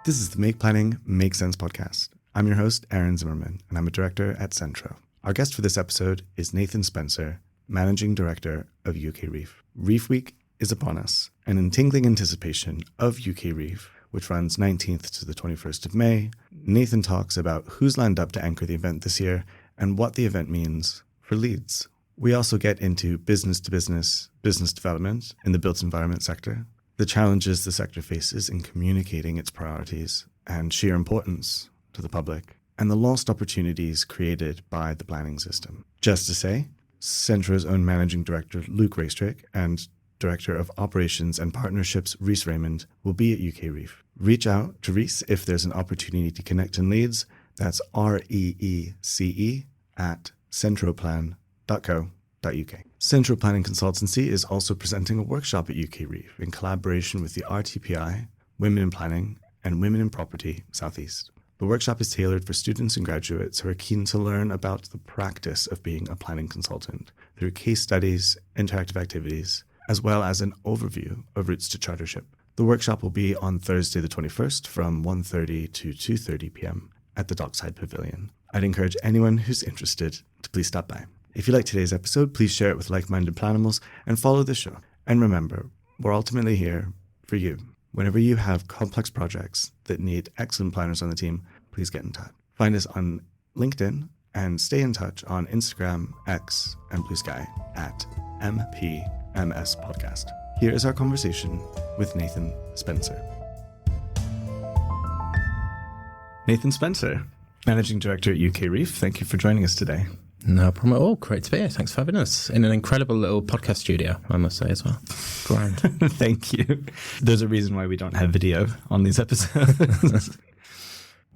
This is the Make Planning Make Sense podcast. I'm your host, Aaron Zimmerman, and I'm a director at Centro. Our guest for this episode is Nathan Spencer, Managing Director of UKREiiF. REiiF Week is upon us, and in tingling anticipation of UKREiiF, which runs 19th to the 21st of May, Nathan talks about who's lined up to anchor the event this year and what the event means for Leeds. We also get into business-to-business business development in the built environment sector, the challenges the sector faces in communicating its priorities and sheer importance to the public, and the lost opportunities created by the planning system. Just to say, Centro's own Managing Director Luke Raistrick and Director of Operations and Partnerships Reece Raymond will be at UKREiiF. Reach out to Reece if there's an opportunity to connect in Leeds. That's REECE at centroplan.co.uk. Centro Planning Consultancy is also presenting a workshop at UKREiiF in collaboration with the RTPI, Women in Planning, and Women in Property Southeast. The workshop is tailored for students and graduates who are keen to learn about the practice of being a planning consultant through case studies, interactive activities, as well as an overview of routes to chartership. The workshop will be on Thursday the 21st from 1:30 to 2:30 p.m. at the Dockside Pavilion. I'd encourage anyone who's interested to please stop by. If you like today's episode, please share it with like-minded planimals and follow the show. And remember, we're ultimately here for you. Whenever you have complex projects that need excellent planners on the team, please get in touch. Find us on LinkedIn and stay in touch on Instagram, X, and Blue Sky at MPMS Podcast. Here is our conversation with Nathan Spencer. Nathan Spencer, Managing Director at UKREiiF. Thank you for joining us today. No problem at all. Great to be here. Thanks for having us in an incredible little podcast studio, I must say as well. Grand. Thank you. There's a reason why we don't have video on these episodes.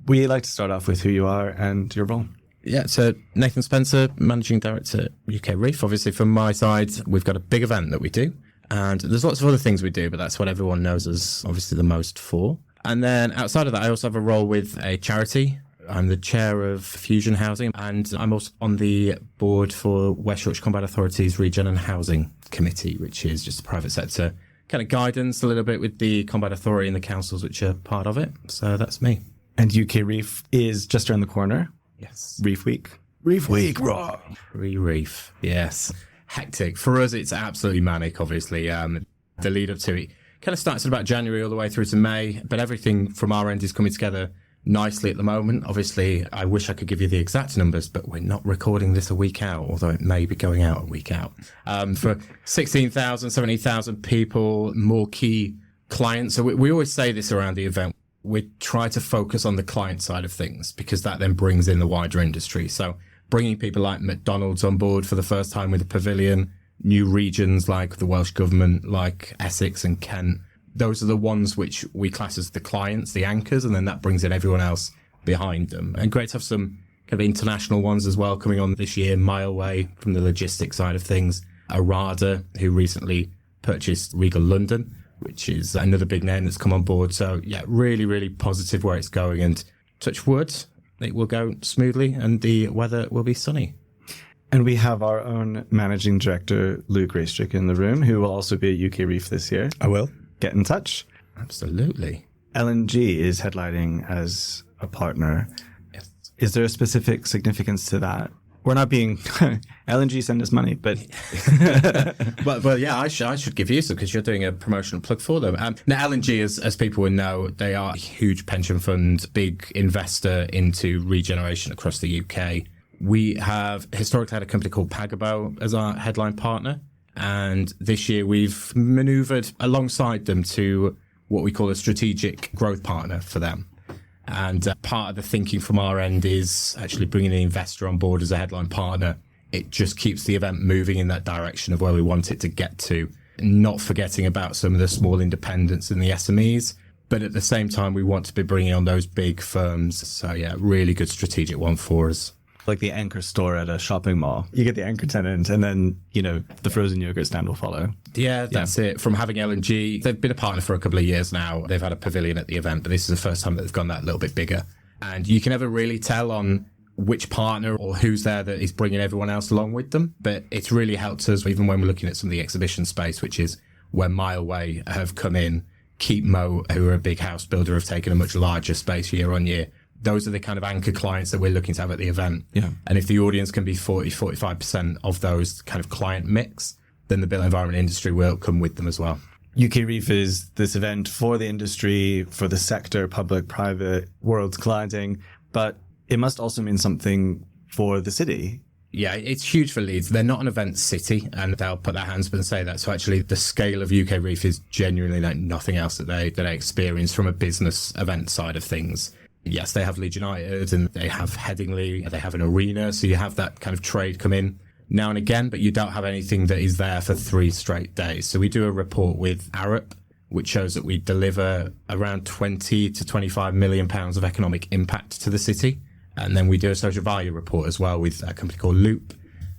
We like to start off with who you are and your role. Yeah, so Nathan Spencer, Managing Director at UKREiiF. Obviously, from my side, we've got a big event that we do. And there's lots of other things we do, but that's what everyone knows us obviously the most for. And then outside of that, I also have a role with a charity. I'm the chair of Fusion Housing, and I'm also on the board for West Yorkshire Combat Authority's Regen and Housing Committee, which is just a private sector kind of guidance a little bit with the Combat Authority and the councils which are part of it. So that's me. And UKREiiF is just around the corner. Yes. REiiF Week. REiiF Week, raw. REiiF, yes. Hectic. For us, it's absolutely manic, obviously. The lead up to it kind of starts at about January all the way through to May, but everything from our end is coming together nicely at the moment. Obviously, I wish I could give you the exact numbers, but we're not recording this a week out, although it may be going out a week out. For 16,000, 17,000 people, more key clients. So we always say this around the event. We try to focus on the client side of things because that then brings in the wider industry. So bringing people like McDonald's on board for the first time with a pavilion, new regions like the Welsh Government, like Essex and Kent. Those are the ones which we class as the clients, the anchors, and then that brings in everyone else behind them. And great to have some kind of international ones as well coming on this year, Mileway from the logistics side of things. Arada, who recently purchased Regal London, which is another big name that's come on board. So yeah, really, really positive where it's going, and touch wood, it will go smoothly and the weather will be sunny. And we have our own Managing Director, Luke Raistrick, in the room, who will also be at UKREiiF this year. I will. Get in touch. Absolutely. LNG is headlining as a partner. Yes. Is there a specific significance to that? We're not being LNG send us money, but well, yeah, I should give you some because you're doing a promotional plug for them. Now, LNG, as people would know, they are a huge pension fund, big investor into regeneration across the UK. We have historically had a company called Pagabo as our headline partner. And this year we've maneuvered alongside them to what we call a strategic growth partner for them. And part of the thinking from our end is actually bringing an investor on board as a headline partner. It just keeps the event moving in that direction of where we want it to get to, not forgetting about some of the small independents and the SMEs. But at the same time, we want to be bringing on those big firms. So yeah, really good strategic one for us. Like the anchor store at a shopping mall. You get the anchor tenant and then, the frozen yogurt stand will follow. Yeah, that's it. From having LNG, they've been a partner for a couple of years now. They've had a pavilion at the event, but this is the first time that they've gone that little bit bigger. And you can never really tell on which partner or who's there that is bringing everyone else along with them. But it's really helped us, even when we're looking at some of the exhibition space, which is where Mileway have come in Keep Moat, who are a big house builder, have taken a much larger space year on year. Those are the kind of anchor clients that we're looking to have at the event. Yeah. And if the audience can be 45% of those kind of client mix, then the built environment industry will come with them as well. UKREiiF is this event for the industry, for the sector, public, private, worlds colliding, but it must also mean something for the city. Yeah, it's huge for Leeds. They're not an event city, and they'll put their hands up and say that. So actually, the scale of UKREiiF is genuinely like nothing else that they experience from a business event side of things. Yes, they have Leeds United, and they have Headingley, they have an arena, so you have that kind of trade come in now and again, but you don't have anything that is there for 3 straight days. So we do a report with REiiF, which shows that we deliver around 20 to 25 million pounds of economic impact to the city. And then we do a social value report as well with a company called Loop.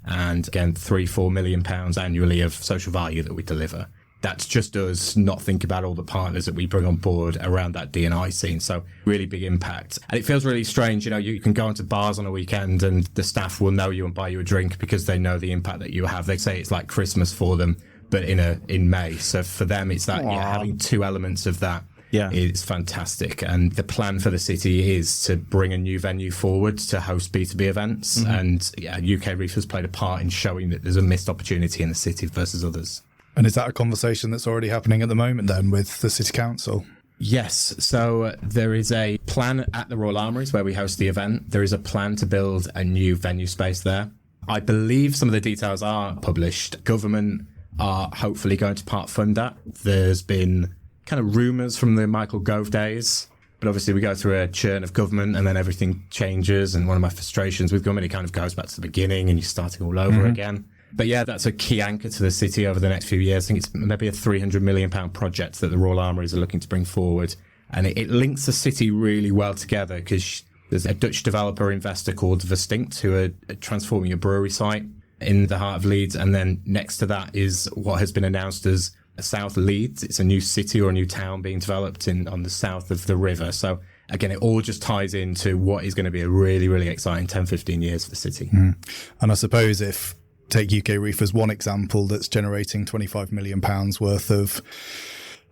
And again, 3-4 million pounds annually of social value that we deliver. That's just us not think about all the partners that we bring on board around that D&I scene. So really big impact. And it feels really strange. You know, you can go into bars on a weekend and the staff will know you and buy you a drink because they know the impact that you have. They say it's like Christmas for them, but in May. So for them, it's that having 2 elements of that. Yeah, it's fantastic. And the plan for the city is to bring a new venue forward to host B2B events. Mm-hmm. And UKREiiF has played a part in showing that there's a missed opportunity in the city versus others. And is that a conversation that's already happening at the moment then with the City Council? Yes. So there is a plan at the Royal Armouries where we host the event. There is a plan to build a new venue space there. I believe some of the details are published. Government are hopefully going to part fund that. There's been kind of rumours from the Michael Gove days, but obviously we go through a churn of government and then everything changes. And one of my frustrations with government, it kind of goes back to the beginning and you're starting all over again. But yeah, that's a key anchor to the city over the next few years. I think it's maybe a £300 million project that the Royal Armouries are looking to bring forward. And it links the city really well together because there's a Dutch developer investor called Vestinct who are transforming a brewery site in the heart of Leeds. And then next to that is what has been announced as South Leeds. It's a new city or a new town being developed on the south of the river. So again, it all just ties into what is going to be a really, really exciting 10-15 years for the city. And I suppose if take UKREiiF as one example that's generating £25 million worth of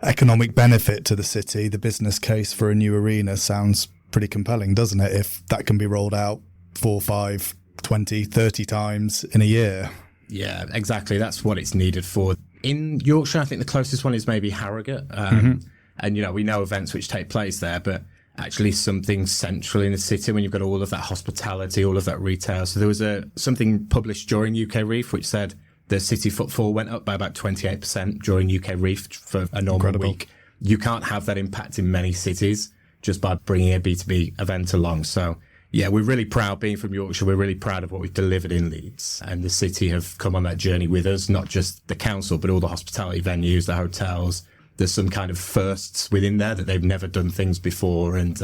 economic benefit to the city, the business case for a new arena sounds pretty compelling, doesn't it? If that can be rolled out 4, 5, 20, 30 times in a year. Yeah, exactly. That's what it's needed for. In Yorkshire, I think the closest one is maybe Harrogate. And, you know, we know events which take place there, but actually something central in the city when you've got all of that hospitality, all of that retail. So there was something published during UKREiiF which said the city footfall went up by about 28% during UKREiiF for a normal week. You can't have that impact in many cities just by bringing a B2B event along. So yeah, we're really proud being from Yorkshire. We're really proud of what we've delivered in Leeds, and the city have come on that journey with us, not just the council, but all the hospitality venues, the hotels. There's some kind of firsts within there that they've never done things before. And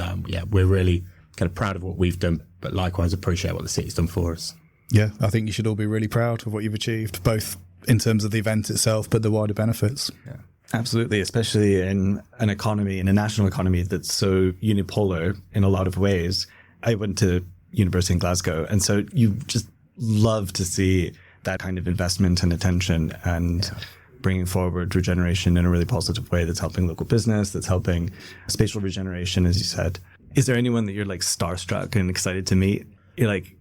we're really kind of proud of what we've done, but likewise appreciate what the city's done for us. Yeah, I think you should all be really proud of what you've achieved, both in terms of the event itself, but the wider benefits. Yeah. Absolutely, especially in an economy, in a national economy that's so unipolar in a lot of ways. I went to university in Glasgow, and so you just love to see that kind of investment and attention and bringing forward regeneration in a really positive way that's helping local business, that's helping spatial regeneration, as you said. Is there anyone that you're like starstruck and excited to meet? You're like,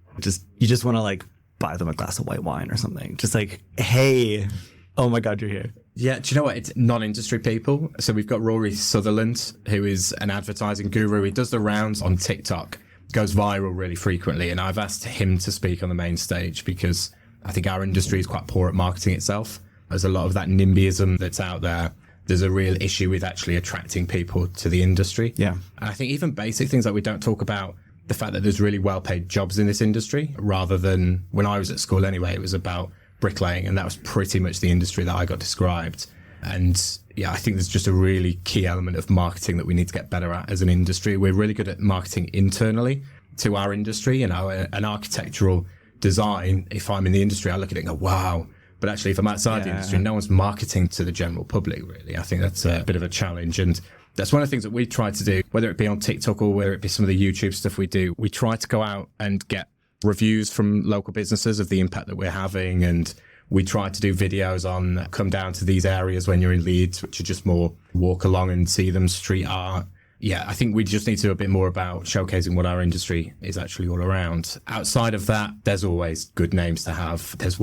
you just want to like buy them a glass of white wine or something. Just like, hey, oh my God, you're here. Yeah, do you know what? It's non-industry people. So we've got Rory Sutherland, who is an advertising guru. He does the rounds on TikTok, goes viral really frequently. And I've asked him to speak on the main stage because I think our industry is quite poor at marketing itself. There's a lot of that NIMBYism that's out there. There's a real issue with actually attracting people to the industry. Yeah. And I think even basic things like we don't talk about the fact that there's really well-paid jobs in this industry, rather than when I was at school anyway, it was about bricklaying, and that was pretty much the industry that I got described. And yeah, I think there's just a really key element of marketing that we need to get better at as an industry. We're really good at marketing internally to our industry. You know, an architectural design, if I'm in the industry, I look at it and go, wow. But actually, if I'm outside the industry, no one's marketing to the general public, really. I think that's a bit of a challenge. And that's one of the things that we try to do, whether it be on TikTok or whether it be some of the YouTube stuff we do. We try to go out and get reviews from local businesses of the impact that we're having. And We try to do videos on come down to these areas when you're in Leeds, which are just more walk along and see them, street art. Yeah, I think we just need to do a bit more about showcasing what our industry is actually all around. Outside of that, there's always good names to have. There's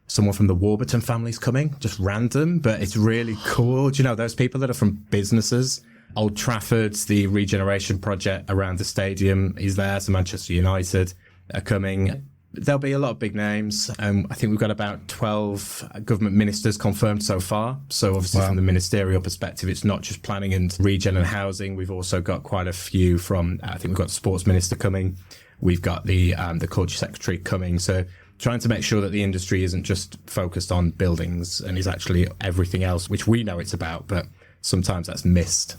someone from the Warburton family's coming, just random, but it's really cool. Do you know, those people that are from businesses, Old Trafford's, the regeneration project around the stadium is there. So Manchester United are coming. There'll be a lot of big names. I think we've got about 12 government ministers confirmed so far. So obviously from the ministerial perspective, it's not just planning and regen and housing. We've also got quite a few from, I think we've got the sports minister coming. We've got the culture secretary coming. So trying to make sure that the industry isn't just focused on buildings and is actually everything else, which we know it's about, but sometimes that's missed.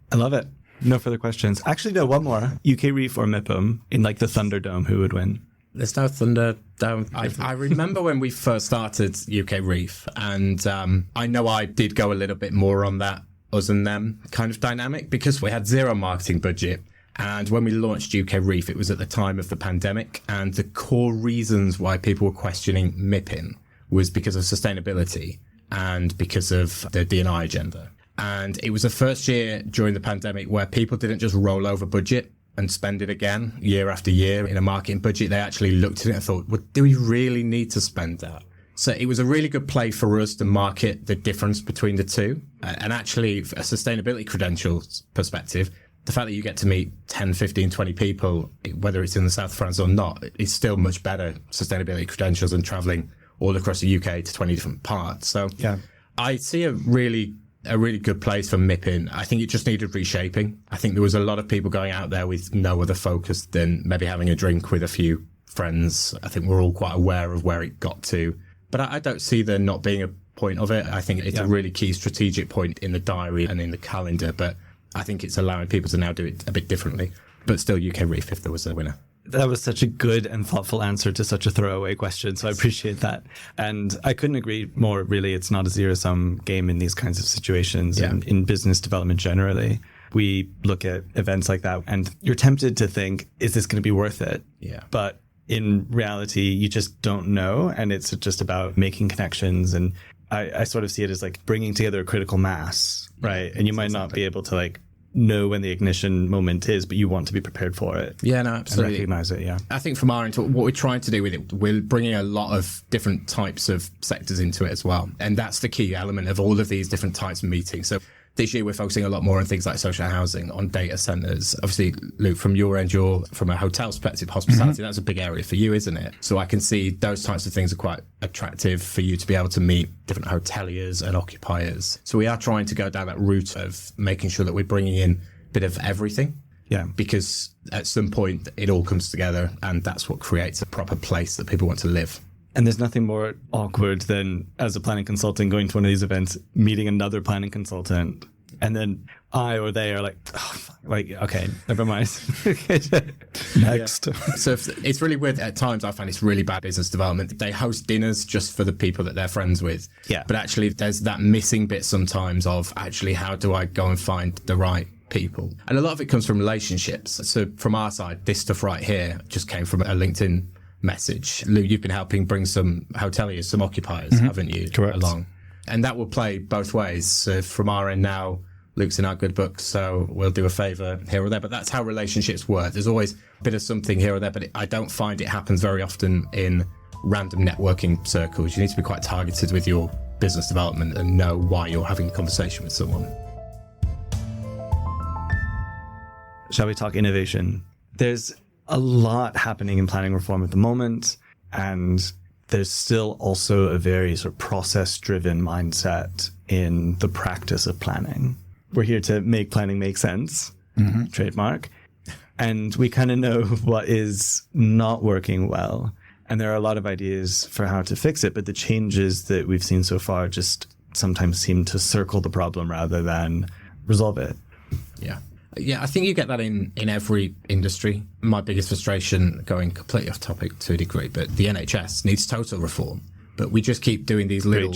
I love it. No further questions. Actually, no, one more. UKREiiF or MIPIM in like the Thunderdome, who would win? There's no Thunderdome. I remember when we first started UKREiiF, and I know I did go a little bit more on that us and them kind of dynamic because we had zero marketing budget. And when we launched UKREiiF, it was at the time of the pandemic. And the core reasons why people were questioning MIPIM was because of sustainability and because of the D&I agenda. And it was the first year during the pandemic where people didn't just roll over budget and spend it again year after year in a marketing budget. They actually looked at it and thought, well, do we really need to spend that? So it was a really good play for us to market the difference between the two. And actually, a sustainability credentials perspective, the fact that you get to meet 10, 15, 20 people, whether it's in the south of France or not, is still much better sustainability credentials than traveling all across the UK to 20 different parts. So yeah, I see a really good place for MIPIM. I think it just needed reshaping. I think there was a lot of people going out there with no other focus than maybe having a drink with a few friends. I think we're all quite aware of where it got to. But I don't see there not being a point of it. I think it's a really key strategic point in the diary and in the calendar. But I think it's allowing people to now do it a bit differently. But still UKREiiF if there was a winner. That was such a good and thoughtful answer to such a throwaway question. So I appreciate that. And I couldn't agree more, really. It's not a zero-sum game in these kinds of situations and in business development generally. We look at events like that and you're tempted to think, is this going to be worth it? Yeah. But in reality, you just don't know. And it's just about making connections. And I sort of see it as like bringing together a critical mass, right? And you might not be able to like know when the ignition moment is, but you want to be prepared for it. Yeah, no, absolutely. And recognize it, yeah. I think from our end, what we're trying to do with it, we're bringing a lot of different types of sectors into it as well. And that's the key element of all of these different types of meetings. So this year, we're focusing a lot more on things like social housing, on data centres. Obviously, Luke, from your end, you're from a hotel perspective, hospitality, that's a big area for you, isn't it? So I can see those types of things are quite attractive for you to be able to meet different hoteliers and occupiers. So we are trying to go down that route of making sure that we're bringing in a bit of everything. Yeah. Because at some point, it all comes together, and that's what creates a proper place that people want to live. And there's nothing more awkward than, as a planning consultant, going to one of these events, meeting another planning consultant, and then I or they are like, okay, never mind. Next. So it's really weird. At times, I find it's really bad business development. They host dinners just for the people that they're friends with. Yeah. But actually, there's that missing bit sometimes of actually, how do I go and find the right people? And a lot of it comes from relationships. So from our side, this stuff right here just came from a LinkedIn message. Lou, you've been helping bring some hoteliers, some occupiers, haven't you? Correct. Along. And that will play both ways. So from our end now, Luke's in our good books, so we'll do a favour here or there. But that's how relationships work. There's always a bit of something here or there, but I don't find it happens very often in random networking circles. You need to be quite targeted with your business development and know why you're having a conversation with someone. Shall we talk innovation? There's a lot happening in planning reform at the moment, and there's still also a very sort of process-driven mindset in the practice of planning. We're here to make planning make sense, trademark, and we kind of know what is not working well. And there are a lot of ideas for how to fix it, but the changes that we've seen so far just sometimes seem to circle the problem rather than resolve it. Yeah. Yeah, I think you get that in every industry. My biggest frustration, going completely off topic to a degree, but the NHS needs total reform. But we just keep doing these little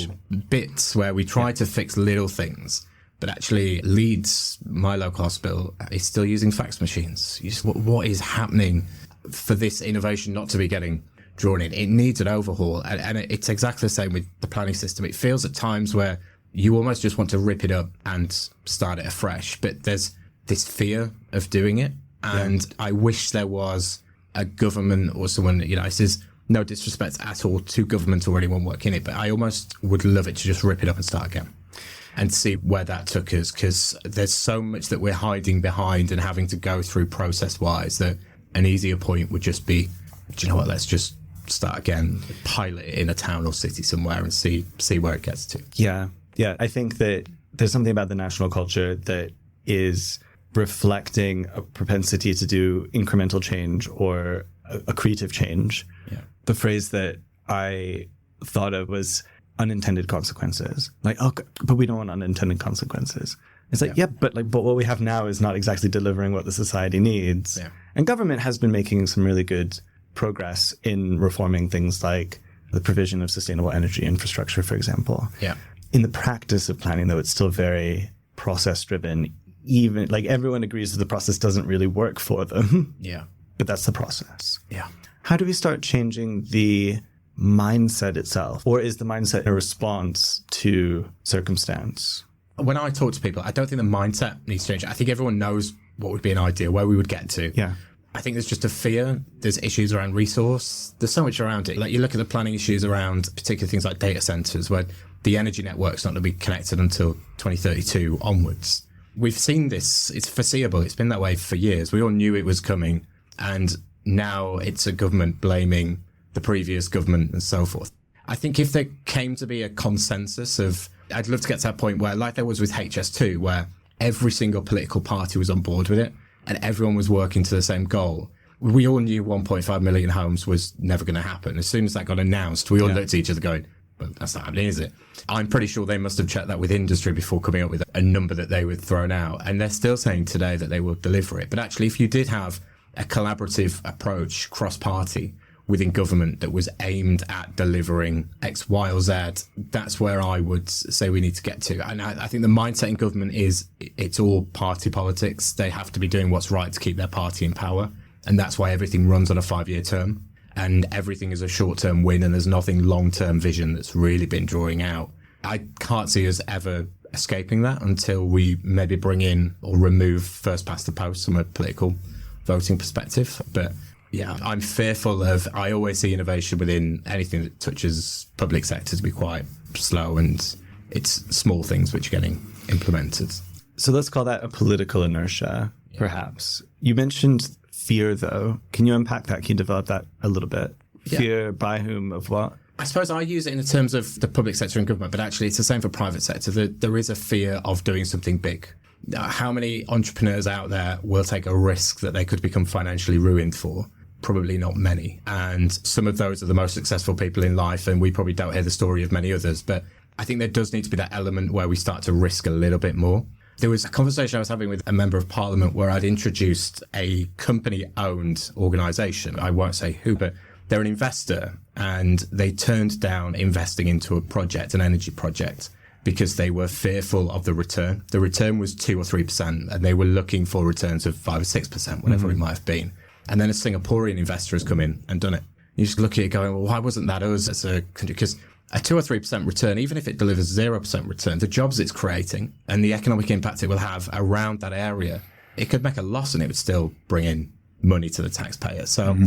bits where we try to fix little things. But actually, Leeds, my local hospital, is still using fax machines. What is happening for this innovation not to be getting drawn in. It needs an overhaul. And it's exactly the same with the planning system. It feels at times where you almost just want to rip it up and start it afresh. But there's this fear of doing it. And I wish there was a government or someone, this is no disrespect at all to government or anyone working it, but I almost would love it to just rip it up and start again and see where that took us, because there's so much that we're hiding behind and having to go through process-wise that an easier point would just be, do you know what, let's just start again, pilot it in a town or city somewhere and see where it gets to. Yeah. I think that there's something about the national culture that is reflecting a propensity to do incremental change or a creative change. Yeah. The phrase that I thought of was unintended consequences. Like, oh, but we don't want unintended consequences. It's like, but what we have now is not exactly delivering what the society needs. Yeah. And government has been making some really good progress in reforming things like the provision of sustainable energy infrastructure, for example. Yeah. In the practice of planning, though, it's still very process driven. Even like everyone agrees that the process doesn't really work for them. Yeah. But that's the process. Yeah. How do we start changing the mindset itself? Or is the mindset a response to circumstance? When I talk to people, I don't think the mindset needs to change. I think everyone knows what would be an idea, where we would get to. Yeah. I think there's just a fear. There's issues around resource. There's so much around it. Like you look at the planning issues around particular things like data centers, where the energy network's not going to be connected until 2032 onwards. We've seen this. It's foreseeable. It's been that way for years. We all knew it was coming. And now it's a government blaming the previous government and so forth. I think if there came to be a consensus of, I'd love to get to that point where, like there was with HS2, where every single political party was on board with it and everyone was working to the same goal. We all knew 1.5 million homes was never going to happen. As soon as that got announced, we all looked at each other going, well, that's not happening, is it? I'm pretty sure they must have checked that with industry before coming up with a number that they would throw out. And they're still saying today that they will deliver it. But actually, if you did have a collaborative approach, cross-party, within government that was aimed at delivering X, Y, or Z, that's where I would say we need to get to. And I think the mindset in government is it's all party politics. They have to be doing what's right to keep their party in power. And that's why everything runs on a 5-year term. And everything is a short-term win, and there's nothing long-term vision that's really been drawing out. I can't see us ever escaping that until we maybe bring in or remove first past the post from a political voting perspective. But yeah, I'm fearful of, I always see innovation within anything that touches public sector to be quite slow, and it's small things which are getting implemented. So let's call that a political inertia, perhaps. You mentioned fear, though. Can you unpack that? Can you develop that a little bit? Yeah. Fear by whom, of what? I suppose I use it in terms of the public sector and government, but actually it's the same for private sector. There is a fear of doing something big. How many entrepreneurs out there will take a risk that they could become financially ruined for? Probably not many. And some of those are the most successful people in life, and we probably don't hear the story of many others. But I think there does need to be that element where we start to risk a little bit more. There was a conversation I was having with a member of parliament where I'd introduced a company-owned organisation. I won't say who, but they're an investor, and they turned down investing into a project, an energy project, because they were fearful of the return. The return was 2 or 3%, and they were looking for returns of 5 or 6%, whatever it might have been. And then a Singaporean investor has come in and done it. You just look at it going, well, why wasn't that us as a country? Because a 2 or 3% return, even if it delivers 0% return, the jobs it's creating and the economic impact it will have around that area, it could make a loss and it would still bring in money to the taxpayer. So,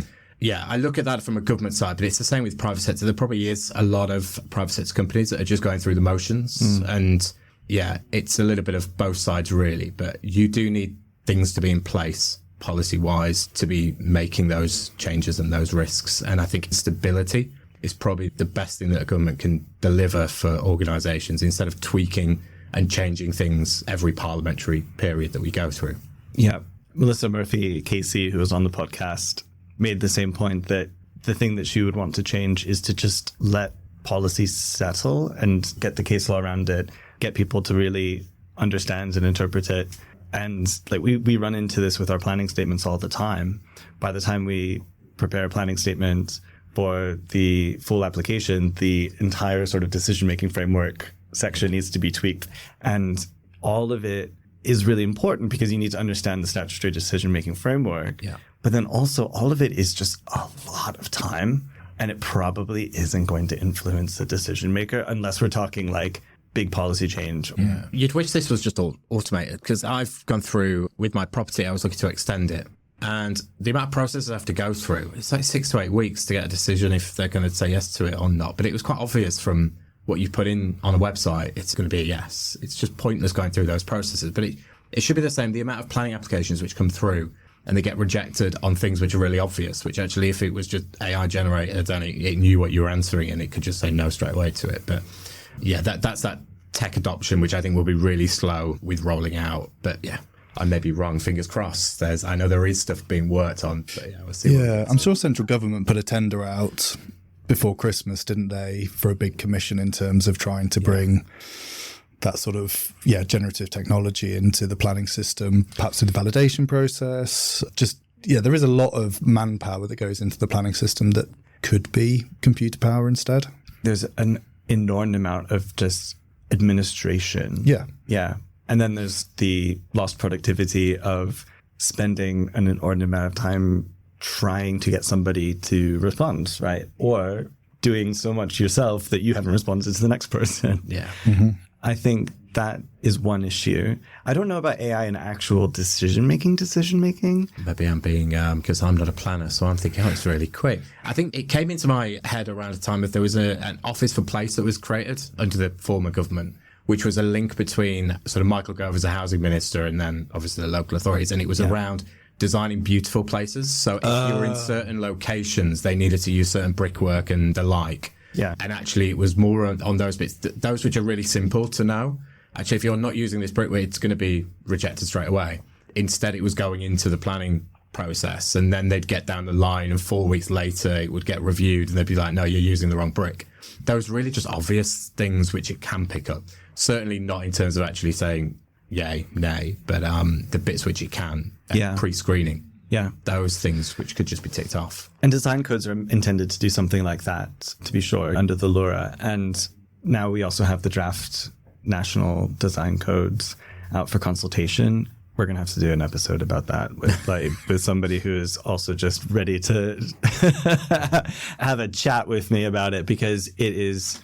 yeah, I look at that from a government side, but it's the same with private sector. There probably is a lot of private sector companies that are just going through the motions. And yeah, it's a little bit of both sides really, but you do need things to be in place policy-wise to be making those changes and those risks. And I think stability is probably the best thing that a government can deliver for organisations instead of tweaking and changing things every parliamentary period that we go through. Yeah. Melissa Murphy-Casey, who was on the podcast, made the same point that the thing that she would want to change is to just let policy settle and get the case law around it, get people to really understand and interpret it. And like we run into this with our planning statements all the time. By the time we prepare a planning statement for the full application, the entire sort of decision-making framework section needs to be tweaked. And all of it is really important because you need to understand the statutory decision-making framework. Yeah. But then also all of it is just a lot of time and it probably isn't going to influence the decision maker unless we're talking like big policy change. Yeah. You'd wish this was just all automated, because I've gone through with my property, I was looking to extend it. And the amount of processes I have to go through, it's like 6 to 8 weeks to get a decision if they're going to say yes to it or not. But it was quite obvious from what you put in on a website, it's going to be a yes. It's just pointless going through those processes. But it should be the same. The amount of planning applications which come through and they get rejected on things which are really obvious, which actually, if it was just AI generated and it knew what you were answering and it could just say no straight away to it. But yeah, that's that tech adoption, which I think will be really slow with rolling out. But yeah, I may be wrong. Fingers crossed. I know there is stuff being worked on. But yeah, we'll see. Yeah, I'm sure central government put a tender out before Christmas, didn't they, for a big commission in terms of trying to bring that sort of generative technology into the planning system, perhaps in the validation process. There is a lot of manpower that goes into the planning system that could be computer power instead. There's an inordinate amount of just administration. Yeah. And then there's the lost productivity of spending an inordinate amount of time trying to get somebody to respond, right? Or doing so much yourself that you haven't responded to the next person. Yeah. Mm-hmm. I think that is one issue. I don't know about AI in actual decision making. Maybe I'm being, because I'm not a planner, so I'm thinking, it's really quick. I think it came into my head around the time that there was an Office for Place that was created under the former government, which was a link between sort of Michael Gove as a housing minister and then obviously the local authorities. And it was around designing beautiful places. So if you were in certain locations, they needed to use certain brickwork and the like. Yeah. And actually it was more on those bits, those which are really simple to know. Actually, if you're not using this brickwork, it's going to be rejected straight away. Instead, it was going into the planning process, and then they'd get down the line and 4 weeks later it would get reviewed and they'd be like, no, you're using the wrong brick. Those really just obvious things which it can pick up. Certainly not in terms of actually saying yay, nay, but the bits which it can, pre-screening. Yeah. Those things which could just be ticked off. And design codes are intended to do something like that, to be sure, under the LURA. And now we also have the draft national design codes out for consultation. We're going to have to do an episode about that with somebody who is also just ready to have a chat with me about it, because it is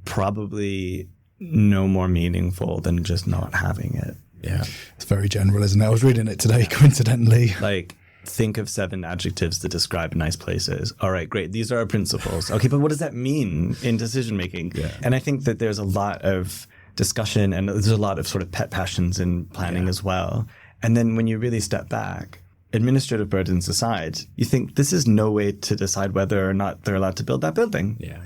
probably no more meaningful than just not having it. Yeah. It's very general, isn't it? I was reading it today, coincidentally. Like, think of 7 adjectives to describe nice places. All right, great. These are our principles. Okay, but what does that mean in decision making? Yeah. And I think that there's a lot of discussion and there's a lot of sort of pet passions in planning as well. And then when you really step back, administrative burdens aside, you think this is no way to decide whether or not they're allowed to build that building. Yeah.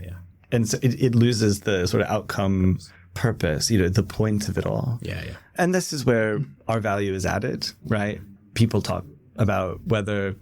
And so it loses the sort of outcome purpose, the point of it all. Yeah. And this is where our value is added, right? People talk about whether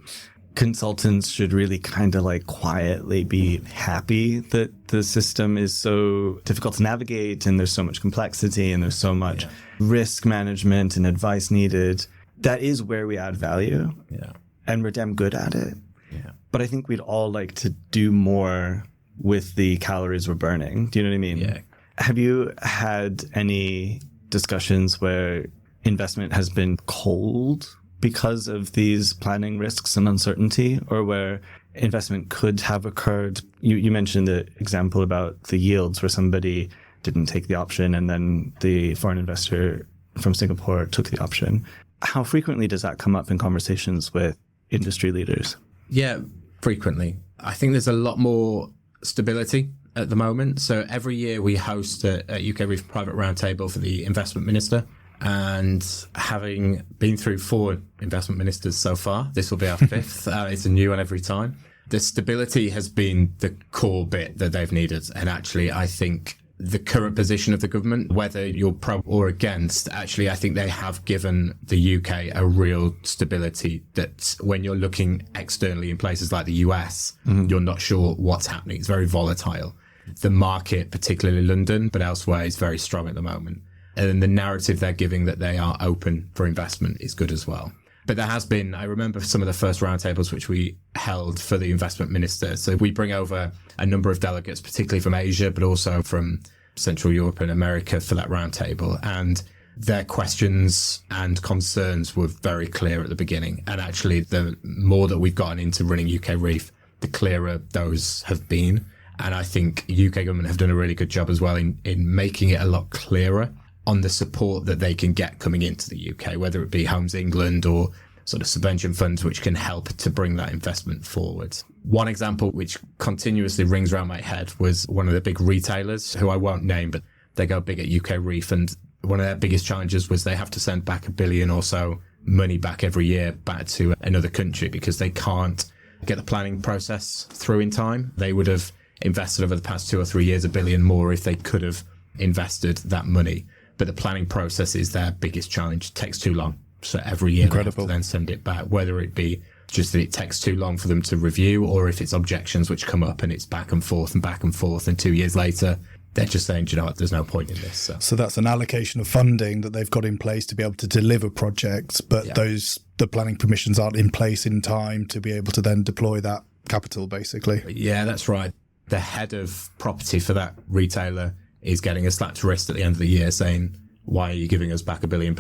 consultants should really kind of like quietly be happy that the system is so difficult to navigate and there's so much complexity and there's so much risk management and advice needed. That is where we add value. Yeah. And we're damn good at it. Yeah. But I think we'd all like to do more with the calories we're burning. Do you know what I mean? Yeah. Have you had any discussions where investment has been cold because of these planning risks and uncertainty, or where investment could have occurred? You mentioned the example about the yields where somebody didn't take the option and then the foreign investor from Singapore took the option. How frequently does that come up in conversations with industry leaders? Yeah, frequently. I think there's a lot more stability at the moment. So every year we host a UKREiiF private roundtable for the investment minister. And having been through 4 investment ministers so far, this will be our 5th. It's a new one every time. The stability has been the core bit that they've needed. And actually, I think the current position of the government, whether you're pro or against, actually, I think they have given the UK a real stability that when you're looking externally in places like the US, you're not sure what's happening. It's very volatile. The market, particularly London, but elsewhere, is very strong at the moment. And the narrative they're giving that they are open for investment is good as well. But there has been, I remember some of the first roundtables which we held for the investment minister. So we bring over a number of delegates, particularly from Asia, but also from Central Europe and America for that roundtable. And their questions and concerns were very clear at the beginning. And actually, the more that we've gotten into running UKREiiF, the clearer those have been. And I think UK government have done a really good job as well in making it a lot clearer on the support that they can get coming into the UK, whether it be Homes England or sort of subvention funds which can help to bring that investment forward. One example which continuously rings around my head was one of the big retailers, who I won't name, but they go big at UKREiiF, and one of their biggest challenges was they have to send back $1 billion or so money back every year back to another country because they can't get the planning process through in time. They would have invested over the past 2 or 3 years $1 billion more if they could have invested that money. But the planning process is their biggest challenge. It takes too long. So every year they have to then send it back, whether it be just that it takes too long for them to review, or if it's objections which come up and it's back and forth. And 2 years later, they're just saying, do you know what, there's no point in this. So that's an allocation of funding that they've got in place to be able to deliver projects, but the planning permissions aren't in place in time to be able to then deploy that capital, basically. Yeah, that's right. The head of property for that retailer is getting a slapped wrist at the end of the year saying, why are you giving us back £1 billion?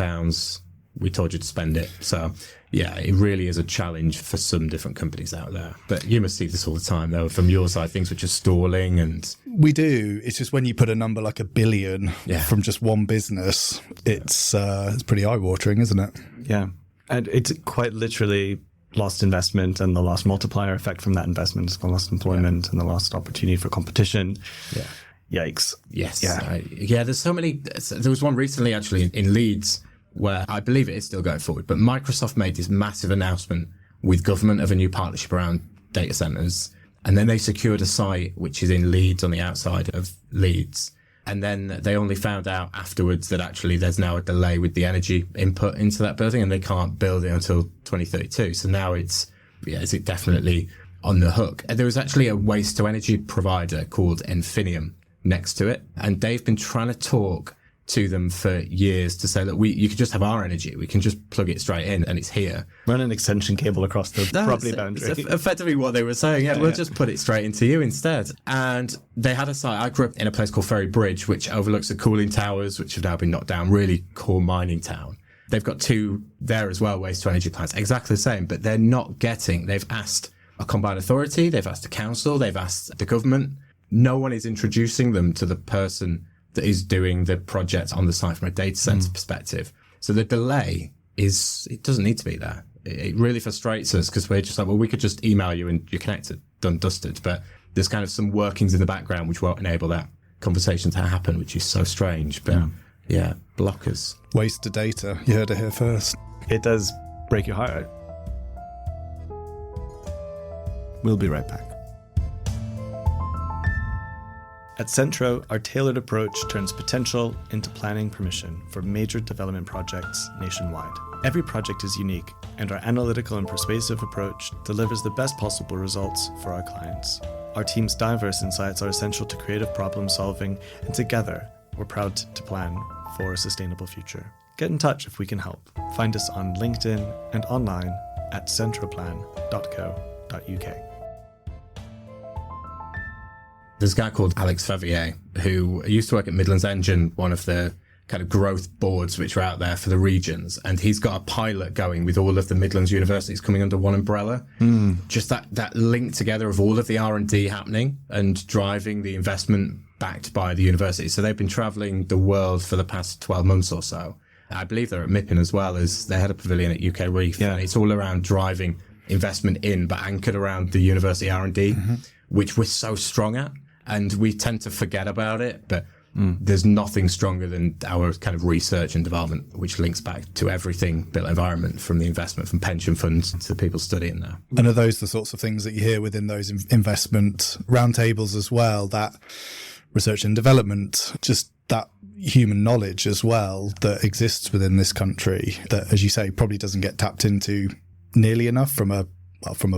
We told you to spend it. So, yeah, it really is a challenge for some different companies out there. But you must see this all the time, though, from your side, things which are stalling. And we do. It's just when you put a number like $1 billion from just one business, it's pretty eye-watering, isn't it? Yeah. And it's quite literally lost investment and the lost multiplier effect from that investment, the lost employment and the lost opportunity for competition. Yeah. Yikes. Yes. Yeah. There's so many. There was one recently, actually, in Leeds, where I believe it is still going forward, but Microsoft made this massive announcement with government of a new partnership around data centers. And then they secured a site which is in Leeds, on the outside of Leeds. And then they only found out afterwards that actually there's now a delay with the energy input into that building and they can't build it until 2032. So now is it definitely on the hook? And there was actually a waste to energy provider called Infinium next to it. And they've been trying to talk to them for years to say, look, you can just have our energy. We can just plug it straight in and it's here. Run an extension cable across the property boundary. It's effectively what they were saying. Yeah, we'll just put it straight into you instead. And they had a site. I grew up in a place called Ferry Bridge, which overlooks the cooling towers, which have now been knocked down. Really cool mining town. They've got 2 there as well, waste to energy plants, exactly the same, but they're not getting, they've asked a combined authority, they've asked the council, they've asked the government. No one is introducing them to the person that is doing the project on the site from a data center perspective. So the delay it doesn't need to be there. It really frustrates us because we're just like, well, we could just email you and you're connected, done, dusted. But there's kind of some workings in the background which won't enable that conversation to happen, which is so strange. But yeah, blockers. Waste of data. You heard it here first. It does break your heart out. We'll be right back. At Centro, our tailored approach turns potential into planning permission for major development projects nationwide. Every project is unique, and our analytical and persuasive approach delivers the best possible results for our clients. Our team's diverse insights are essential to creative problem solving, and together, we're proud to plan for a sustainable future. Get in touch if we can help. Find us on LinkedIn and online at centroplan.co.uk. There's a guy called Alex Favier who used to work at Midlands Engine, one of the kind of growth boards which are out there for the regions. And he's got a pilot going with all of the Midlands universities coming under one umbrella. Just that link together of all of the R&D happening and driving the investment backed by the universities. So they've been traveling the world for the past 12 months or so. I believe they're at MIPIM as well as they had a pavilion at UKREiiF. Yeah. And it's all around driving investment in, but anchored around the university R&D, which we're so strong at. And we tend to forget about it, but there's nothing stronger than our kind of research and development, which links back to everything built environment, from the investment from pension funds to the people studying there. And are those the sorts of things that you hear within those investment roundtables as well, that research and development, just that human knowledge as well that exists within this country that, as you say, probably doesn't get tapped into nearly enough from a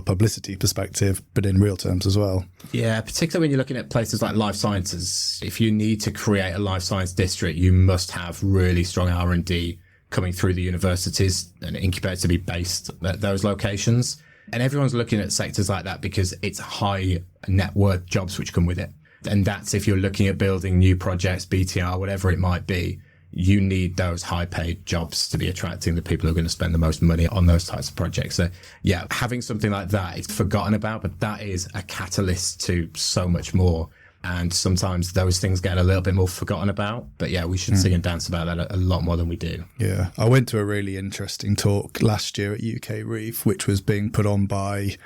publicity perspective, but in real terms as well. Yeah, particularly when you're looking at places like life sciences. If you need to create a life science district, you must have really strong R&D coming through the universities and incubators to be based at those locations. And everyone's looking at sectors like that because it's high net worth jobs which come with it. And that's if you're looking at building new projects, BTR, whatever it might be. you need those high paid jobs to be attracting the people who are going to spend the most money on those types of projects. So yeah, having something like that, it's forgotten about, but that is a catalyst to so much more. And sometimes those things get a little bit more forgotten about. But yeah, we should sing and dance about that a lot more than we do. Yeah. I went to a really interesting talk last year at UKREiiF, which was being put on by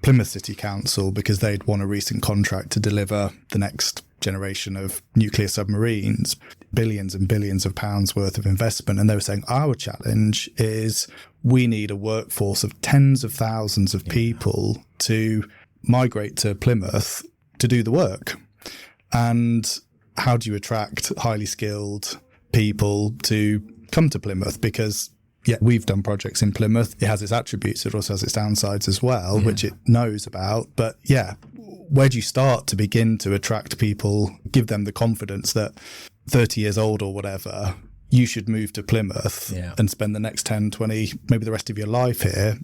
Plymouth City Council because they'd won a recent contract to deliver the next generation of nuclear submarines, billions and billions of pounds worth of investment. And they were saying our challenge is we need a workforce of tens of thousands of people to migrate to Plymouth to do the work. And how do you attract highly skilled people to come to Plymouth? Because, yeah, we've done projects in Plymouth. It has its attributes. It also has its downsides as well, which it knows about. But, yeah, where do you start to begin to attract people, give them the confidence that 30 years old or whatever, you should move to Plymouth and spend the next 10, 20, maybe the rest of your life here,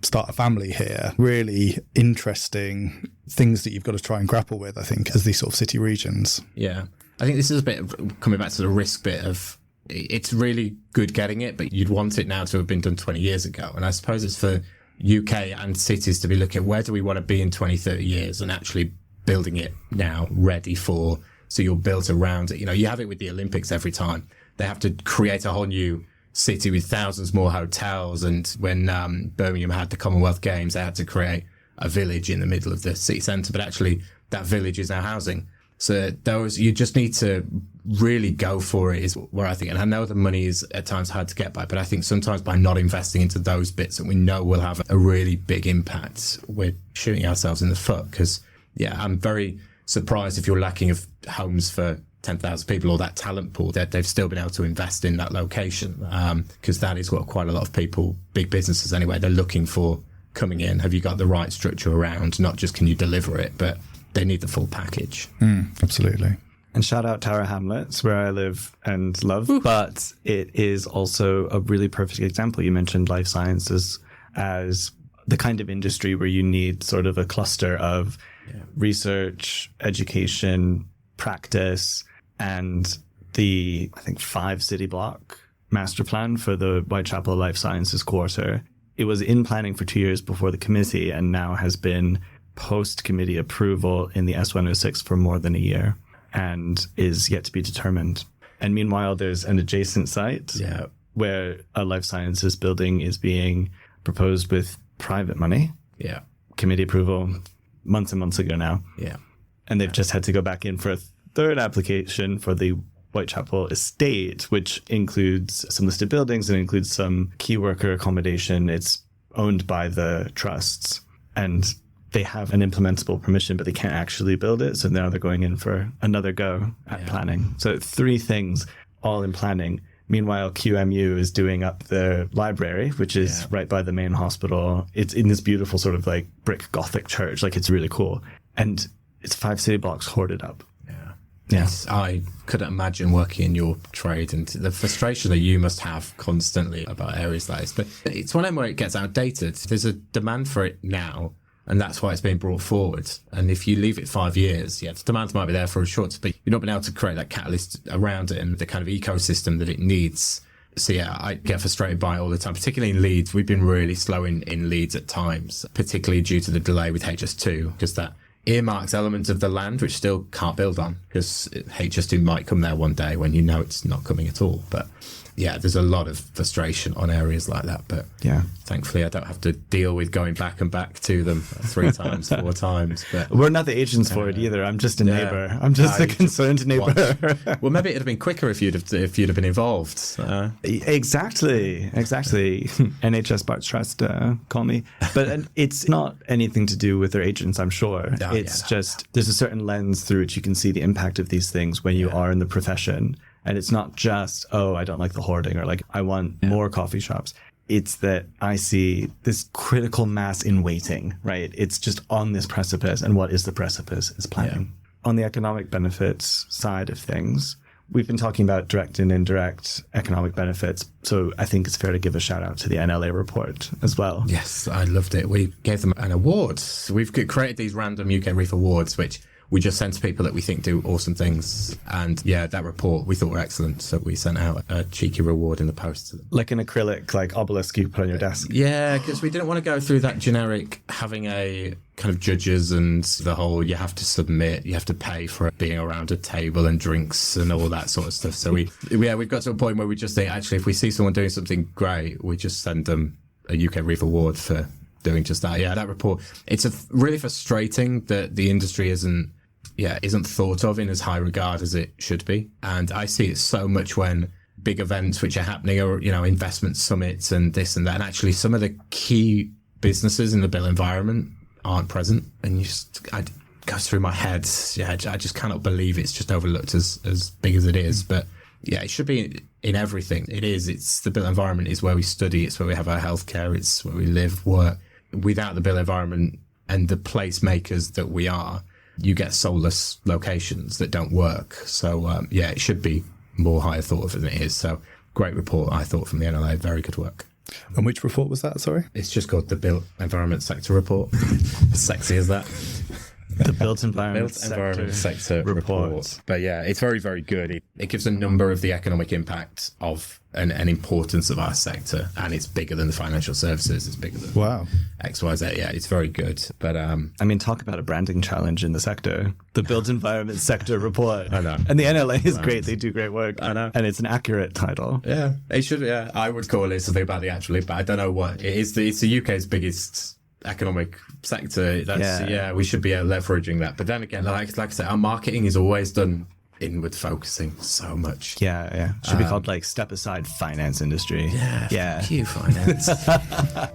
start a family here? Really interesting things that you've got to try and grapple with, I think, as these sort of city regions. Yeah. I think this is a bit of, coming back to the risk bit of, it's really good getting it, but you'd want it now to have been done 20 years ago. And I suppose it's for UK and cities to be looking at where do we want to be in 20, 30 years and actually building it now ready for, so you're built around it. You know, you have it with the Olympics every time. They have to create a whole new city with thousands more hotels. And when Birmingham had the Commonwealth Games, they had to create a village in the middle of the city centre, but actually that village is now housing. So those, you just need to really go for it is where I think, and I know the money is at times hard to get by, but I think sometimes by not investing into those bits that we know will have a really big impact, we're shooting ourselves in the foot. Because yeah, I'm very surprised if you're lacking of homes for 10,000 people or that talent pool, that they've still been able to invest in that location. Because that is what quite a lot of people, big businesses anyway, they're looking for coming in. Have you got the right structure around? Not just can you deliver it, but they need the full package. Absolutely. And shout out Tower Hamlets, where I live and love. Ooh. But it is also a really perfect example. You mentioned life sciences as the kind of industry where you need sort of a cluster of research, education, practice, and the, I think, 5 city block master plan for the Whitechapel Life Sciences Quarter. It was in planning for 2 years before the committee and now has been post-committee approval in the S0106 for more than a year and is yet to be determined. And meanwhile, there's an adjacent site where a life sciences building is being proposed with private money. Yeah. Committee approval months and months ago now. Yeah. And they've just had to go back in for a third application for the Whitechapel estate, which includes some listed buildings and includes some key worker accommodation. It's owned by the trusts and they have an implementable permission, but they can't actually build it. So now they're going in for another go at planning. So 3 things all in planning. Meanwhile, QMU is doing up the library, which is right by the main hospital. It's in this beautiful sort of like brick Gothic church. Like it's really cool. And it's 5 city blocks hoarded up. Yes, I couldn't imagine working in your trade and the frustration that you must have constantly about areas like this. But it's one of them where it gets outdated. There's a demand for it now, and that's why it's being brought forward. And if you leave it 5 years, the demand might be there for a short, but you've not been able to create that catalyst around it and the kind of ecosystem that it needs. So yeah, I get frustrated by it all the time, particularly in Leeds. We've been really slow in Leeds at times, particularly due to the delay with HS2, because that earmarks elements of the land which still can't build on, because HS2 might come there one day when you know it's not coming at all. But yeah, there's a lot of frustration on areas like that. But yeah, thankfully I don't have to deal with going back and back to them 3 times, 4 times. But we're not the agents for it either. I'm just a neighbour. I'm just a concerned neighbour. Well, maybe it'd have been quicker if you'd have been involved. Exactly. NHS Barts Trust, call me. But it's not anything to do with their agents, I'm sure. It's just there's a certain lens through which you can see the impact of these things when you are in the profession. And it's not just, I don't like the hoarding or like, I want more coffee shops. It's that I see this critical mass in waiting, right? It's just on this precipice. And what is the precipice? It's planning. On the economic benefits side of things, we've been talking about direct and indirect economic benefits. So I think it's fair to give a shout out to the NLA report as well. Yes, I loved it. We gave them an award. We've created these random UKREiiF awards, which we just send to people that we think do awesome things. And yeah, that report we thought were excellent. So we sent out a cheeky reward in the post to them. Like an acrylic, like obelisk you put on your desk. Yeah, because we didn't want to go through that generic having a kind of judges and the whole you have to submit, you have to pay for being around a table and drinks and all that sort of stuff. So we've got to a point where we just think, actually, if we see someone doing something great, we just send them a UKREiiF award for doing just that. Yeah, that report, it's really frustrating that the industry isn't thought of in as high regard as it should be. And I see it so much when big events which are happening or, investment summits and this and that. And actually some of the key businesses in the built environment aren't present. And it goes through my head. Yeah, I just cannot believe it's just overlooked as big as it is. But yeah, it should be in everything. It is. It's the built environment is where we study. It's where we have our healthcare. It's where we live, work. Without the built environment and the placemakers that we are, you get soulless locations that don't work. So, it should be more higher thought of than it is. So, great report, I thought, from the NLA. Very good work. And which report was that, sorry? It's just called the Built Environment Sector Report. Sexy as that. The Built Environment Sector Report. But yeah, it's very, very good. It gives a number of the economic impact of and importance of our sector, and it's bigger than the financial services. It's bigger than XYZ. Yeah, it's very good. But talk about a branding challenge in the sector. The Built Environment Sector Report. I know. And the NLA is great. They do great work. I know. And it's an accurate title. Yeah, it should. Yeah, I would call it something about the actual impact. I don't know what it is. It's the UK's biggest economic sector. We should be leveraging that. But then again, like I said, our marketing is always done inward focusing so much. Yeah. Should be called like step aside finance industry. Yeah. Fuck you, finance.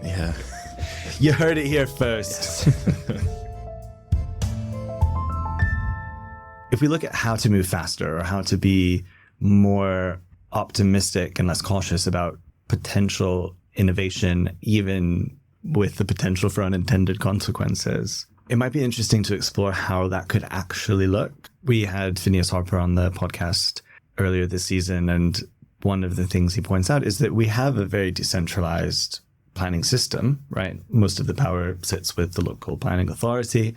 Yeah. You heard it here first. If we look at how to move faster or how to be more optimistic and less cautious about potential innovation, even with the potential for unintended consequences, it might be interesting to explore how that could actually look. We had Phineas Harper on the podcast earlier this season, and one of the things he points out is that we have a very decentralized planning system, right? Most of the power sits with the local planning authority.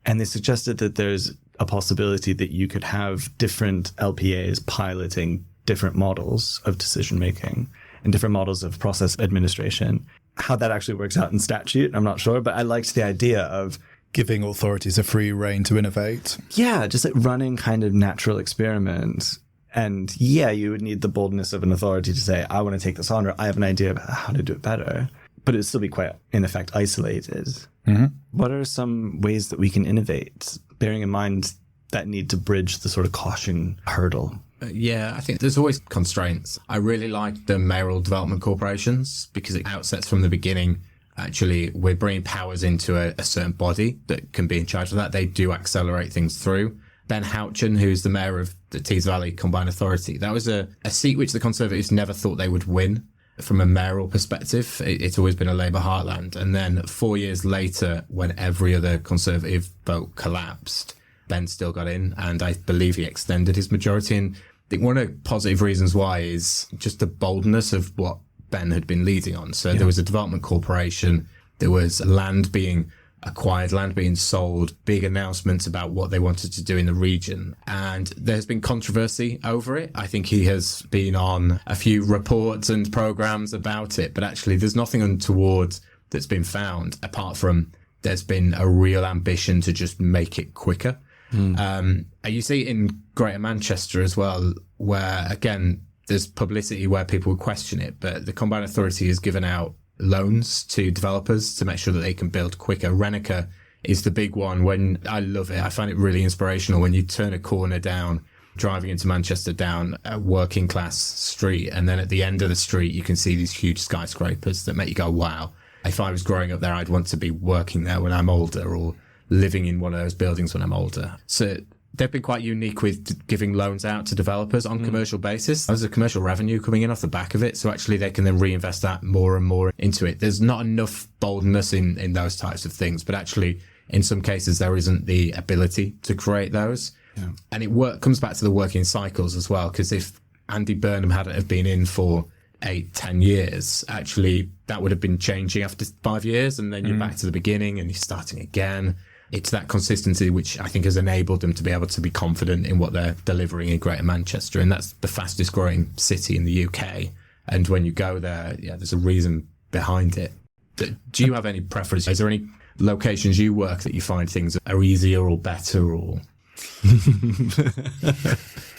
And they suggested that there's a possibility that you could have different LPAs piloting different models of decision making and different models of process administration. How that actually works out in statute, I'm not sure, but I liked the idea of giving authorities a free rein to innovate. Yeah, just like running kind of natural experiments. And yeah, you would need the boldness of an authority to say, I want to take this on, or I have an idea about how to do it better. But it would still be quite, in effect, isolated. Mm-hmm. What are some ways that we can innovate, bearing in mind that need to bridge the sort of caution hurdle? Yeah, I think there's always constraints. I really like the mayoral development corporations because it outsets from the beginning. Actually, we're bringing powers into a certain body that can be in charge of that. They do accelerate things through. Ben Houchin, who's the mayor of the Tees Valley Combined Authority, that was a seat which the Conservatives never thought they would win. From a mayoral perspective, it's always been a Labour heartland. And then 4 years later, when every other Conservative vote collapsed, Ben still got in, and I believe he extended his majority. And I think one of the positive reasons why is just the boldness of what Ben had been leading on. So there was a development corporation, there was land being acquired, land being sold, big announcements about what they wanted to do in the region. And there's been controversy over it. I think he has been on a few reports and programs about it, but actually there's nothing untoward that's been found apart from there's been a real ambition to just make it quicker. You see it in Greater Manchester as well, where again, there's publicity where people would question it, but the Combined Authority has given out loans to developers to make sure that they can build quicker. Rennica is the big one. When I love it, I find it really inspirational when you turn a corner down, driving into Manchester down a working class street, and then at the end of the street you can see these huge skyscrapers that make you go, wow, if I was growing up there, I'd want to be working there when I'm older or living in one of those buildings when I'm older. So they've been quite unique with giving loans out to developers on commercial basis. There's a commercial revenue coming in off the back of it. So actually they can then reinvest that more and more into it. There's not enough boldness in those types of things, but actually in some cases there isn't the ability to create those. Yeah. And it comes back to the working cycles as well. Because if Andy Burnham hadn't have been in for 8-10 years, actually that would have been changing after 5 years. And then you're back to the beginning and you're starting again. it's that consistency which I think has enabled them to be able to be confident in what they're delivering in Greater Manchester. And that's the fastest growing city in the UK. And when you go there, there's a reason behind it. Do you have any preference? Is there any locations you work that you find things are easier or better, or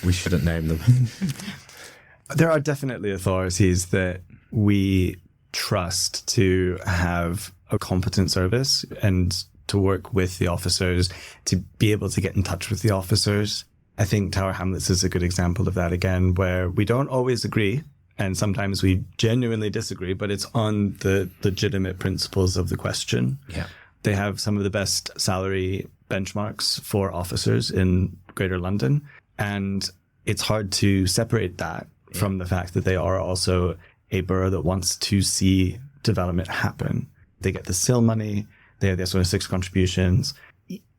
we shouldn't name them? There are definitely authorities that we trust to have a competent service and to work with the officers, to be able to get in touch with the officers. I think Tower Hamlets is a good example of that again, where we don't always agree and sometimes we genuinely disagree, but it's on the legitimate principles of the question. Yeah. They have some of the best salary benchmarks for officers in Greater London, and it's hard to separate that from the fact that they are also a borough that wants to see development happen. They get the SIL money, they have the S06 contributions.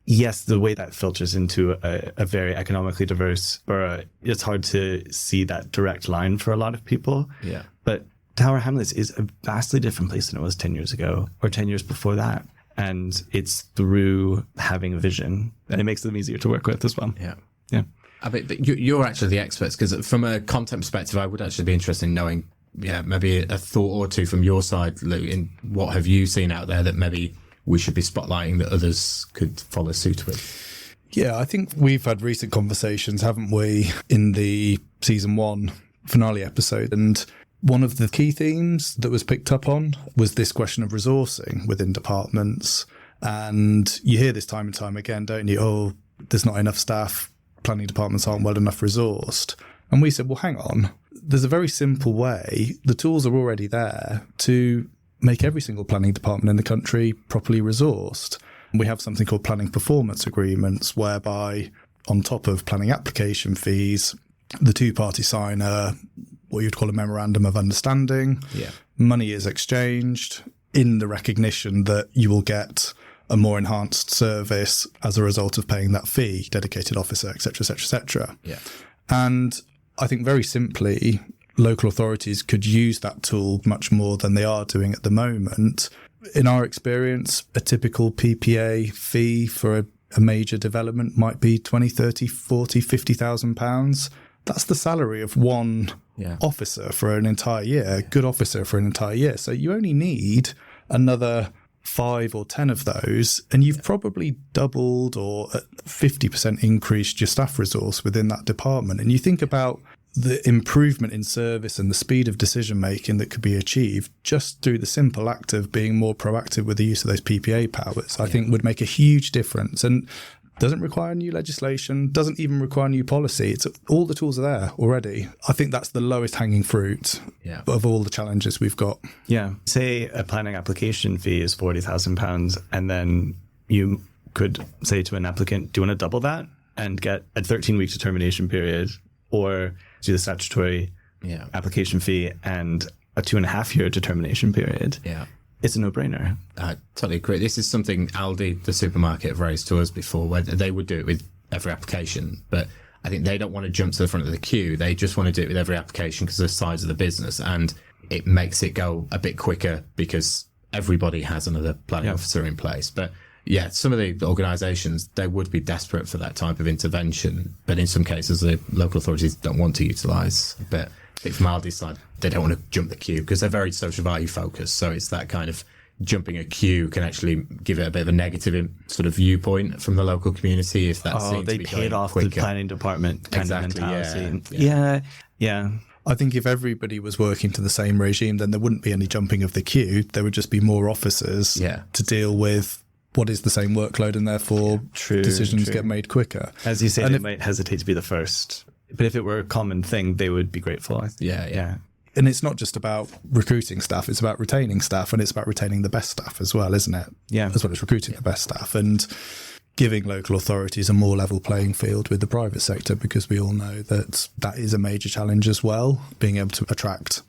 Yes, the way that filters into a very economically diverse borough, it's hard to see that direct line for a lot of people. Yeah. But Tower Hamlets is a vastly different place than it was 10 years ago or 10 years before that. And it's through having a vision that it makes them easier to work with as well. Yeah. Yeah. I mean, but you're actually the experts, because from a content perspective, I would actually be interested in knowing, maybe a thought or two from your side, Lou, in what have you seen out there that maybe we should be spotlighting that others could follow suit with? Yeah, I think we've had recent conversations, haven't we, in the season 1 finale episode. And one of the key themes that was picked up on was this question of resourcing within departments. And you hear this time and time again, don't you? Oh, there's not enough staff. Planning departments aren't well enough resourced. And we said, well, hang on. There's a very simple way. The tools are already there to make every single planning department in the country properly resourced. We have something called planning performance agreements, whereby on top of planning application fees, the two parties sign what you'd call a memorandum of understanding. Yeah. Money is exchanged in the recognition that you will get a more enhanced service as a result of paying that fee, dedicated officer, et cetera, et cetera, et cetera. Yeah. And I think very simply, local authorities could use that tool much more than they are doing at the moment. In our experience, a typical PPA fee for a major development might be 20, 30, 40, 50,000 pounds. That's the salary of one officer for an entire year, good officer for an entire year. So you only need another 5 or 10 of those, and you've probably doubled or 50% increased your staff resource within that department. And you think about the improvement in service and the speed of decision making that could be achieved just through the simple act of being more proactive with the use of those PPA powers, I think would make a huge difference. And doesn't require new legislation, doesn't even require new policy. It's all the tools are there already. I think that's the lowest hanging fruit of all the challenges we've got. Yeah. Say a planning application fee is £40,000, and then you could say to an applicant, do you want to double that and get a 13-week determination period, or do the statutory application fee and a 2.5-year determination period? Yeah. It's a no-brainer. I totally agree. This is something Aldi, the supermarket, have raised to us before, where they would do it with every application. But I think they don't want to jump to the front of the queue. They just want to do it with every application because of the size of the business. And it makes it go a bit quicker because everybody has another planning officer in place. But yeah, some of the organisations, they would be desperate for that type of intervention. But in some cases, the local authorities don't want to utilise. But I think from Aldi's side, they don't want to jump the queue because they're very social value focused. So it's that kind of jumping a queue can actually give it a bit of a negative sort of viewpoint from the local community if that seems they to be paid going off quicker. the planning department kind of mentality. Yeah. I think if everybody was working to the same regime, then there wouldn't be any jumping of the queue. There would just be more officers to deal with what is the same workload, and therefore decisions get made quicker. As you say, they might hesitate to be the first. But if it were a common thing, they would be grateful, I think. Yeah. And it's not just about recruiting staff, it's about retaining staff, and it's about retaining the best staff as well, isn't it? Yeah. As well as recruiting the best staff and giving local authorities a more level playing field with the private sector, because we all know that that is a major challenge as well, being able to attract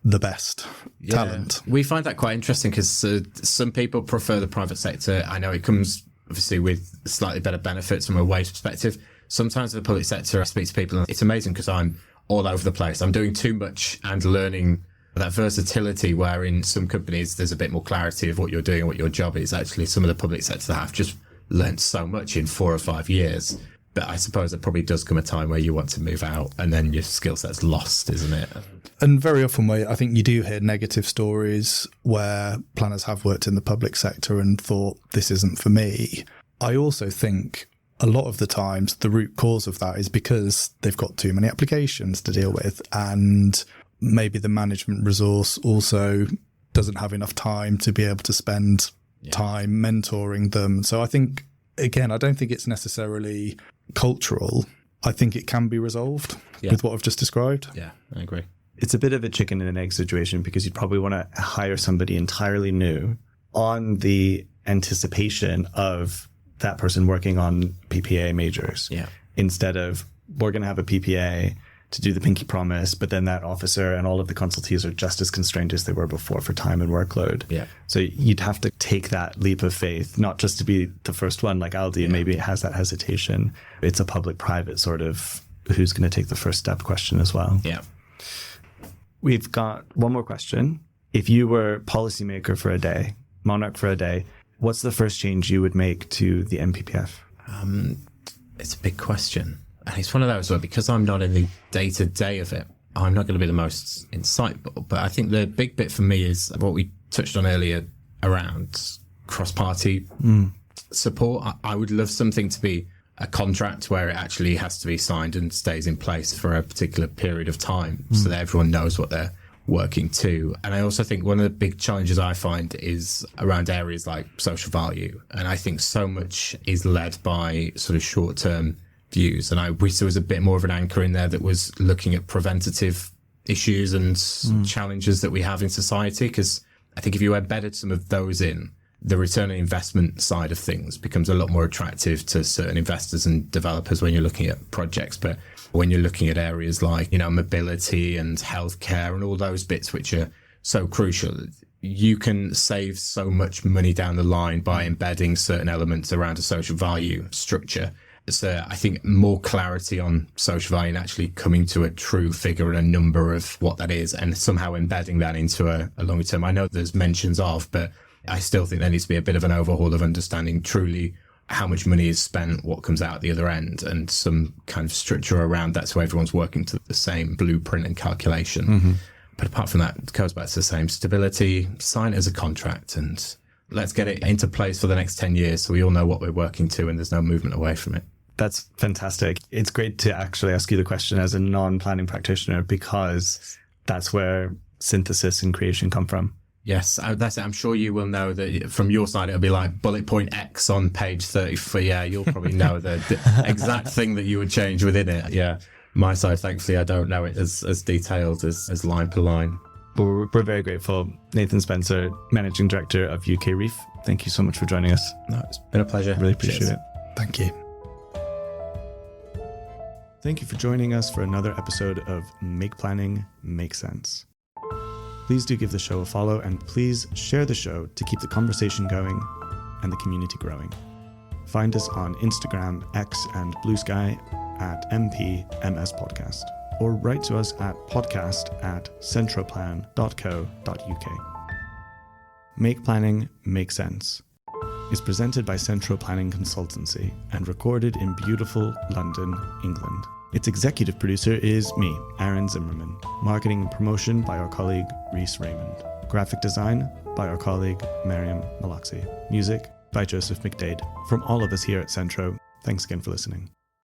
the best talent. We find that quite interesting because some people prefer the private sector. I know it comes obviously with slightly better benefits from a wage perspective. Sometimes in the public sector, I speak to people and it's amazing because I'm all over the place. I'm doing too much and learning that versatility, where in some companies there's a bit more clarity of what you're doing and what your job is. Actually, some of the public sector staff just learned so much in 4 or 5 years. But I suppose there probably does come a time where you want to move out and then your skill set's lost, isn't it? And very often I think you do hear negative stories where planners have worked in the public sector and thought, this isn't for me. I also think a lot of the times the root cause of that is because they've got too many applications to deal with, and maybe the management resource also doesn't have enough time to be able to spend time mentoring them. So I think, again, I don't think it's necessarily cultural. I think it can be resolved with what I've just described. Yeah, I agree. It's a bit of a chicken and an egg situation, because you'd probably want to hire somebody entirely new on the anticipation of that person working on PPA majors. Yeah. Instead of, we're going to have a PPA to do the pinky promise, but then that officer and all of the consultees are just as constrained as they were before for time and workload. Yeah. So you'd have to take that leap of faith, not just to be the first one like Aldi, and maybe it has that hesitation. It's a public-private sort of who's going to take the first step question as well. Yeah. We've got one more question. If you were policymaker for a day, monarch for a day, what's the first change you would make to the MPPF? It's a big question. And it's one of those where, because I'm not in the day-to-day of it, I'm not going to be the most insightful. But I think the big bit for me is what we touched on earlier around cross-party support. I would love something to be a contract where it actually has to be signed and stays in place for a particular period of time so that everyone knows what they're working to. And I also think one of the big challenges I find is around areas like social value. And I think so much is led by sort of short-term views. And I wish there was a bit more of an anchor in there that was looking at preventative issues and challenges that we have in society. Because I think if you embedded some of those in, the return on investment side of things becomes a lot more attractive to certain investors and developers when you're looking at projects. But when you're looking at areas like, mobility and healthcare and all those bits which are so crucial, you can save so much money down the line by embedding certain elements around a social value structure. So I think more clarity on social value and actually coming to a true figure and a number of what that is, and somehow embedding that into a longer term. I know there's mentions of, but I still think there needs to be a bit of an overhaul of understanding truly how much money is spent, what comes out at the other end, and some kind of structure around that so everyone's working to the same blueprint and calculation. But apart from that, it goes back to the same stability, sign it as a contract, and let's get it into place for the next 10 years so we all know what we're working to and there's no movement away from it. That's fantastic. It's great to actually ask you the question as a non-planning practitioner, because that's where synthesis and creation come from. Yes, that's it. I'm sure you will know that from your side, it'll be like bullet point X on page 34. Yeah, you'll probably know the exact thing that you would change within it. Yeah. My side, thankfully, I don't know it as detailed as line per line. But we're very grateful. Nathan Spencer, Managing Director of UKREiiF. Thank you so much for joining us. No, it's been a pleasure. Really appreciate it. Thank you. Thank you for joining us for another episode of Make Planning Make Sense. Please do give the show a follow, and please share the show to keep the conversation going and the community growing. Find us on Instagram, X, and Blue Sky at MPMS Podcast, or write to us at podcast@centroplan.co.uk. Make Planning Make Sense is presented by Centro Planning Consultancy and recorded in beautiful London, England. Its executive producer is me, Aaron Zimmerman. Marketing and promotion by our colleague Reece Raymond. Graphic design by our colleague Miriam Malaxi. Music by Joseph McDade. From all of us here at Centro, thanks again for listening.